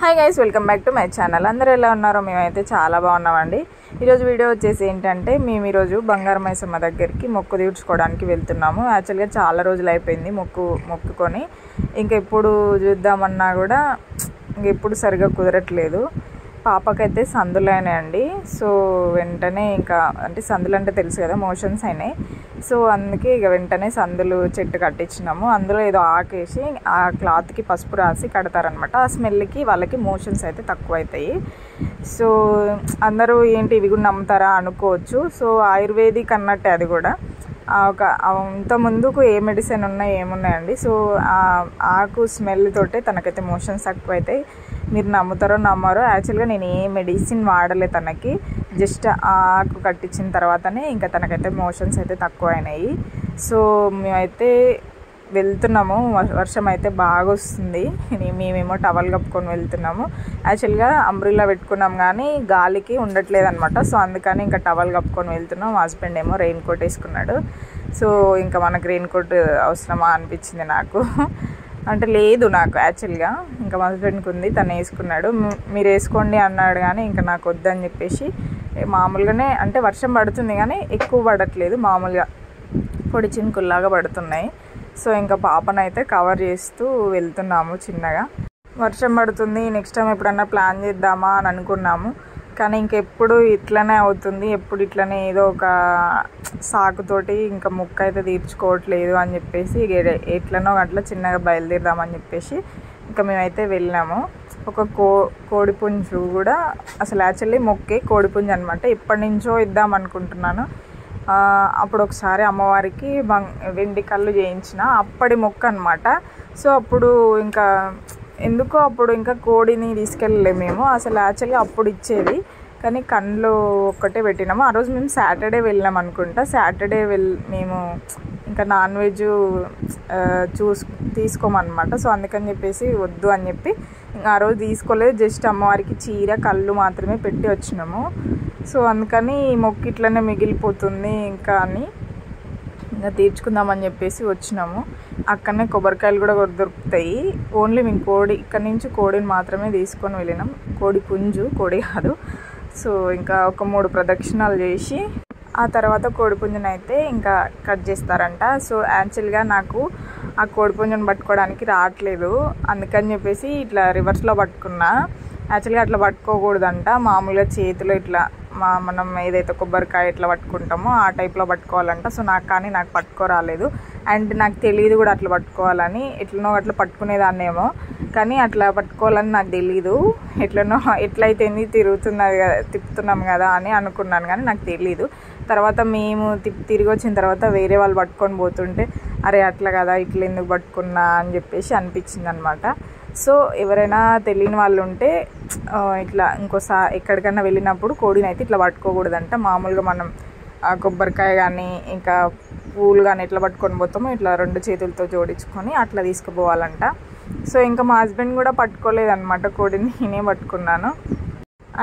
Hi guys, welcome back to my channel. అందరూ ఎలా ఉన్నారో? మేమైతే చాలా బాగున్నామండి. ఈరోజు వీడియో వచ్చేసి ఏంటంటే, మేము ఈరోజు బంగారు మైసమ్మ దగ్గరికి మొక్కు తీర్చుకోవడానికి వెళ్తున్నాము. యాక్చువల్గా చాలా రోజులు అయిపోయింది మొక్కుకొని, ఇంకా ఎప్పుడు చూద్దామన్నా కూడా ఎప్పుడు సరిగా కుదరట్లేదు. పాపకైతే సందులు అయినాయండి. సో వెంటనే ఇంకా అంటే సందులు అంటే తెలుసు కదా, మోషన్స్ అయినాయి. సో అందుకే ఇక వెంటనే సందులు చెట్టు కట్టించినాము. అందులో ఏదో ఆకేసి ఆ క్లాత్కి పసుపు రాసి కడతారనమాట. ఆ స్మెల్కి వాళ్ళకి మోషన్స్ అయితే తక్కువ అవుతాయి. సో అందరూ ఏంటి ఇవి కూడా నమ్ముతారా అనుకోవచ్చు. సో ఆయుర్వేదిక్ అన్నట్టే అది కూడా. ఇంత ముందుకు ఏ మెడిసిన్ ఉన్నాయి ఏమున్నాయండి. సో ఆకు స్మెల్ తోటే తనకైతే మోషన్స్ తక్కువ అవుతాయి. మీరు నమ్ముతారో నమ్మారో, యాక్చువల్గా నేను ఏ మెడిసిన్ వాడలే తనకి. జస్ట్ ఆకు కట్టించిన తర్వాతనే ఇంకా తనకైతే మోషన్స్ అయితే తక్కువ అయినాయి. సో మేమైతే వెళ్తున్నాము. వర్షం అయితే బాగా వస్తుంది. మేమేమో టవల్ కప్పుకొని వెళ్తున్నాము. యాక్చువల్గా అంబ్రిల్లా పెట్టుకున్నాం కానీ గాలికి ఉండట్లేదు అనమాట. సో అందుకని ఇంకా టవల్ కప్పుకొని వెళ్తున్నాం. మా హస్బెండ్ ఏమో రెయిన్ కోట్ వేసుకున్నాడు. సో ఇంకా మనకు రెయిన్ కోట్ అవసరమా అనిపించింది నాకు. అంటే లేదు నాకు యాక్చువల్గా, ఇంకా మా హస్బెండ్కి ఉంది, తను వేసుకున్నాడు. మీరు వేసుకోండి అన్నాడు కానీ ఇంకా నాకు వద్దని చెప్పేసి మామూలుగానే, అంటే వర్షం పడుతుంది కానీ ఎక్కువ పడట్లేదు, మామూలుగా పొడి చినుకుల్లాగా పడుతున్నాయి. సో ఇంకా పాపనైతే కవర్ చేస్తూ వెళ్తున్నాము చిన్నగా. వర్షం పడుతుంది, నెక్స్ట్ టైం ఎప్పుడన్నా ప్లాన్ చేద్దామా అని అనుకున్నాము. కానీ ఇంకెప్పుడు ఇట్లనే అవుతుంది, ఎప్పుడు ఇట్లనే ఏదో ఒక సాకుతోటి ఇంకా మొక్క అయితే తీర్చుకోవట్లేదు అని చెప్పేసి ఎట్లనో అట్లా చిన్నగా బయలుదేరదామని చెప్పేసి ఇంకా మేమైతే వెళ్ళాము. ఒక కోడిపుంజు కూడా అసలు యాక్చువల్లీ మొక్కే కోడిపుంజు అనమాట. ఎప్పటి నుంచో ఇద్దాం అనుకుంటున్నాను. అప్పుడు ఒకసారి అమ్మవారికి వెండి కళ్ళు చేయించిన అప్పటి మొక్క అనమాట. సో అప్పుడు ఇంకా ఎందుకో అప్పుడు ఇంకా కోడిని తీసుకెళ్ళలేము మేము. అసలు యాక్చువల్గా అప్పుడు ఇచ్చేది కానీ కళ్ళు ఒక్కటే పెట్టినాము. ఆ రోజు మేము సాటర్డే వెళ్ళాం అనుకుంటా. సాటర్డే మేము ఇంకా నాన్ వెజ్ తీసుకోమన్నమాట. సో అందుకని చెప్పేసి వద్దు అని చెప్పి ఆ రోజు తీసుకోలేదు. జస్ట్ అమ్మవారికి చీర కళ్ళు మాత్రమే పెట్టి వచ్చినాము. సో అందుకని ఈ మొక్కు ఇట్లనే మిగిలిపోతుంది ఇంకా అని ఇంకా తీర్చుకుందామని చెప్పేసి వచ్చినాము. అక్కడనే కొబ్బరికాయలు కూడా దొరుకుతాయి. ఓన్లీ మేము ఇక్కడి నుంచి కోడిని మాత్రమే తీసుకొని వెళ్ళినాం. కోడి పుంజు, కోడి కాదు. సో ఇంకా ఒక 3 ప్రదక్షిణాలు చేసి ఆ తర్వాత కోడిపుంజుని అయితే ఇంకా కట్ చేస్తారంట. సో యాక్చువల్గా నాకు ఆ కోడిపుంజుని పట్టుకోవడానికి రావట్లేదు. అందుకని చెప్పేసి ఇట్లా రివర్స్లో పట్టుకున్నా. యాక్చువల్గా అట్లా పట్టుకోకూడదంట. మామూలుగా చేతిలో ఇట్లా మనం ఏదైతే కొబ్బరికాయ ఇట్లా పట్టుకుంటామో ఆ టైప్లో పట్టుకోవాలంట. సో నాకు పట్టుకోరాలేదు. అండ్ నాకు తెలియదు కూడా అట్లా పట్టుకోవాలని. ఎట్లనో అట్లా పట్టుకునేదాన్నేమో కానీ అట్లా పట్టుకోవాలని నాకు తెలీదు. ఎట్లయితే తిప్పుతున్నాం కదా అని అనుకున్నాను కానీ నాకు తెలీదు. తర్వాత మేము తిరిగి వచ్చిన తర్వాత వేరే వాళ్ళు పట్టుకొని పోతుంటే అరే అట్లా కదా, ఇట్లా ఎందుకు పట్టుకున్నా అని చెప్పేసి అనిపించింది అనమాట. సో ఎవరైనా తెలియని వాళ్ళు ఉంటే ఇట్లా ఇంకోసారి ఎక్కడికైనా వెళ్ళినప్పుడు కోడిని అయితే ఇట్లా పట్టుకోకూడదంట. మామూలుగా మనం కొబ్బరికాయ కానీ ఇంకా పూలు కానీ ఎట్లా పట్టుకొని పోతామో ఇట్లా 2 చేతులతో జోడించుకొని అట్లా తీసుకుపోవాలంట. సో ఇంకా మా హస్బెండ్ కూడా పట్టుకోలేదన్నమాట కోడిని, నేనే పట్టుకున్నాను.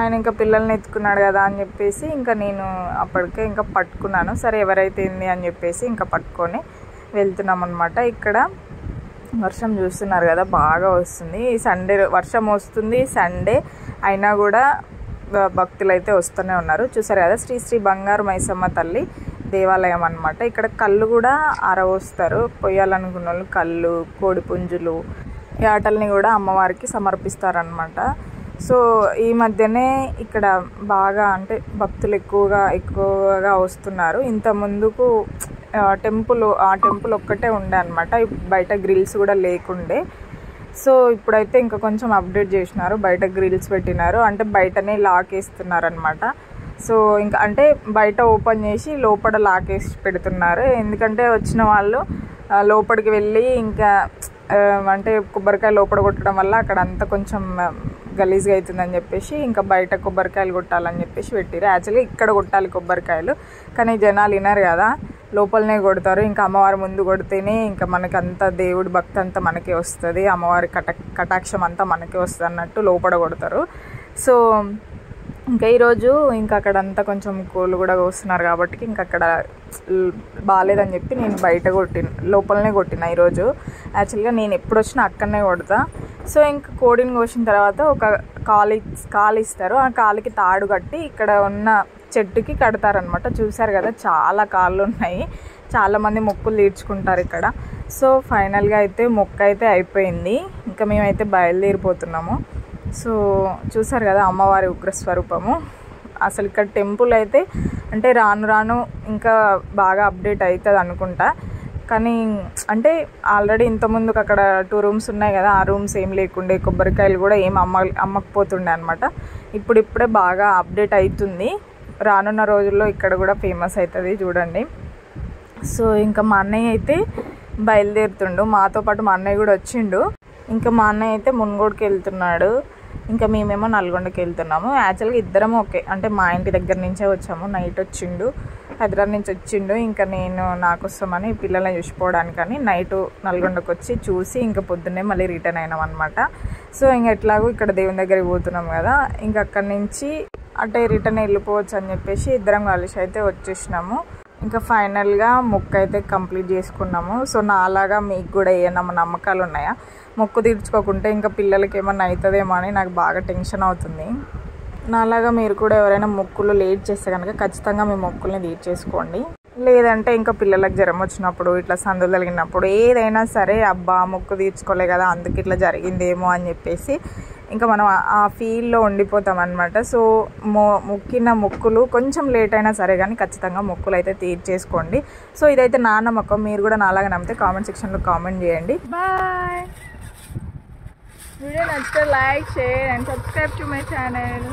ఆయన ఇంకా పిల్లల్ని ఎత్తుకున్నాడు కదా అని చెప్పేసి ఇంకా నేను అప్పటికే ఇంకా పట్టుకున్నాను. సరే ఎవరైతే ఏంది అని చెప్పేసి ఇంకా పట్టుకొని వెళ్తున్నాం అనమాట. ఇక్కడ వర్షం చూస్తున్నారు కదా, బాగా వస్తుంది. సండే వర్షం వస్తుంది, సండే అయినా కూడా భక్తులు అయితే వస్తూనే ఉన్నారు. చూసారు కదా, శ్రీ బంగారు మైసమ్మ తల్లి దేవాలయం అనమాట. ఇక్కడ కళ్ళు కూడా ఆరవస్తారు. పొయ్యాలనుకున్న వాళ్ళు కళ్ళు, కోడి పుంజులు, ఈ ఆటల్ని కూడా అమ్మవారికి సమర్పిస్తారనమాట. సో ఈ మధ్యనే ఇక్కడ బాగా అంటే భక్తులు ఎక్కువగా వస్తున్నారు. ఇంత ముందుకు ఆ టెంపుల్ ఒక్కటే ఉండే అనమాట. బయట గ్రిల్స్ కూడా లేకుండే. సో ఇప్పుడైతే ఇంకా కొంచెం అప్డేట్ చేసినారు, బయట గ్రిల్స్ పెట్టినారు. అంటే బయటనే లాక్ వేస్తున్నారు అనమాట. సో ఇంకా అంటే బయట ఓపెన్ చేసి లోపల లాక్ వేసి పెడుతున్నారు. ఎందుకంటే వచ్చిన వాళ్ళు లోపలికి వెళ్ళి ఇంకా అంటే కొబ్బరికాయ లోపల కొట్టడం వల్ల అక్కడ అంతా కొంచెం గలీజ్గా అవుతుందని చెప్పేసి ఇంకా బయట కొబ్బరికాయలు కొట్టాలని చెప్పేసి పెట్టారు. యాక్చువల్గా ఇక్కడ కొట్టాలి కొబ్బరికాయలు, కానీ జనాలు వినరు కదా, లోపలనే కొడతారు. ఇంకా అమ్మవారి ముందు కొడితేనే ఇంకా మనకంతా దేవుడి భక్తి అంతా మనకే వస్తుంది, అమ్మవారి కటాక్షం అంతా మనకే వస్తుంది అన్నట్టు లోపల కొడతారు. సో ఇంకా ఈరోజు ఇంకా అక్కడంతా కొంచెం కోళ్ళు కూడా కోస్తున్నారు కాబట్టి ఇంకా అక్కడ బాగాలేదని చెప్పి నేను బయట లోపలనే కొట్టిన ఈరోజు. యాక్చువల్గా నేను ఎప్పుడు వచ్చినా అక్కడనే కొడతా. సో ఇంకా కోడిని కోసిన తర్వాత ఒక కాలు ఇస్తారు. ఆ కాలుకి తాడు కట్టి ఇక్కడ ఉన్న చెట్టుకి కడతారనమాట. చూసారు కదా చాలా కాళ్ళు ఉన్నాయి, చాలామంది మొక్కులు తీర్చుకుంటారు ఇక్కడ. సో ఫైనల్గా అయితే మొక్క అయితే అయిపోయింది. ఇంకా మేమైతే బయలుదేరిపోతున్నాము. సో చూసారు కదా అమ్మవారి ఉగ్రస్వరూపము. అసలు ఇక్కడ టెంపుల్ అయితే అంటే రాను రాను ఇంకా బాగా అప్డేట్ అవుతుంది అనుకుంటా. కానీ అంటే ఆల్రెడీ ఇంతకుముందుకు అక్కడ 2 రూమ్స్ ఉన్నాయి కదా, ఆ రూమ్స్ ఏం లేకుండే, కొబ్బరికాయలు కూడా ఏం అమ్మకపోతుండే అనమాట. ఇప్పుడిప్పుడే బాగా అప్డేట్ అవుతుంది. రానున్న రోజుల్లో ఇక్కడ కూడా ఫేమస్ అవుతుంది చూడండి. సో ఇంకా మా అన్నయ్య అయితే బయలుదేరుతుండు, మాతో పాటు మా అన్నయ్య కూడా వచ్చిండు. ఇంకా మా అన్నయ్య అయితే మున్గోడుకి వెళ్తున్నాడు, ఇంకా మేమేమో నల్గొండకి వెళ్తున్నాము. యాక్చువల్గా ఇద్దరం ఓకే, అంటే మా ఇంటి దగ్గర నుంచే వచ్చాము. నైట్ వచ్చిండు, హైదరాబాద్ నుంచి వచ్చిండు. ఇంకా నేను నాకోసమని పిల్లల్ని చూసిపోవడానికని నైట్ నల్గొండకు వచ్చి చూసి ఇంకా పొద్దున్నే మళ్ళీ రిటర్న్ అయినాం అనమాట. సో ఇంకా ఎట్లాగో ఇక్కడ దేవుని దగ్గరికి పోతున్నాం కదా, ఇంకా అక్కడి నుంచి అంటే రిటర్న్ వెళ్ళిపోవచ్చు అని చెప్పేసి ఇద్దరం కలిసి అయితే వచ్చేసినాము. ఇంకా ఫైనల్గా మొక్కు అయితే కంప్లీట్ చేసుకున్నాము. సో నాలాగా మీకు కూడా ఏమన్నా నమ్మకాలు ఉన్నాయా? మొక్కు తీర్చుకోకుంటే ఇంకా పిల్లలకి ఏమన్నా అవుతుందేమో అని నాకు బాగా టెన్షన్ అవుతుంది. నాలాగా మీరు కూడా ఎవరైనా మొక్కులు లేట్ చేస్తే కనుక ఖచ్చితంగా మీ మొక్కుల్ని తీర్చేసుకోండి. లేదంటే ఇంకా పిల్లలకు జ్వరం వచ్చినప్పుడు, ఇట్లా సందులు తగిలినప్పుడు ఏదైనా సరే అబ్బా మొక్కు తీర్చుకోలే కదా అందుకు ఇట్లా జరిగిందేమో అని చెప్పేసి ఇంకా మనం ఆ ఫీల్లో ఉండిపోతాం అనమాట. సో మొక్కిన మొక్కులు కొంచెం లేట్ అయినా సరే కానీ ఖచ్చితంగా మొక్కులు అయితే తీర్చేసుకోండి. సో ఇదైతే నా నమ్మకం. మీరు కూడా నాలాగా నమ్మితే కామెంట్ సెక్షన్లో కామెంట్ చేయండి. బాయ్. వీడియో నచ్చితే like, share and subscribe to my channel.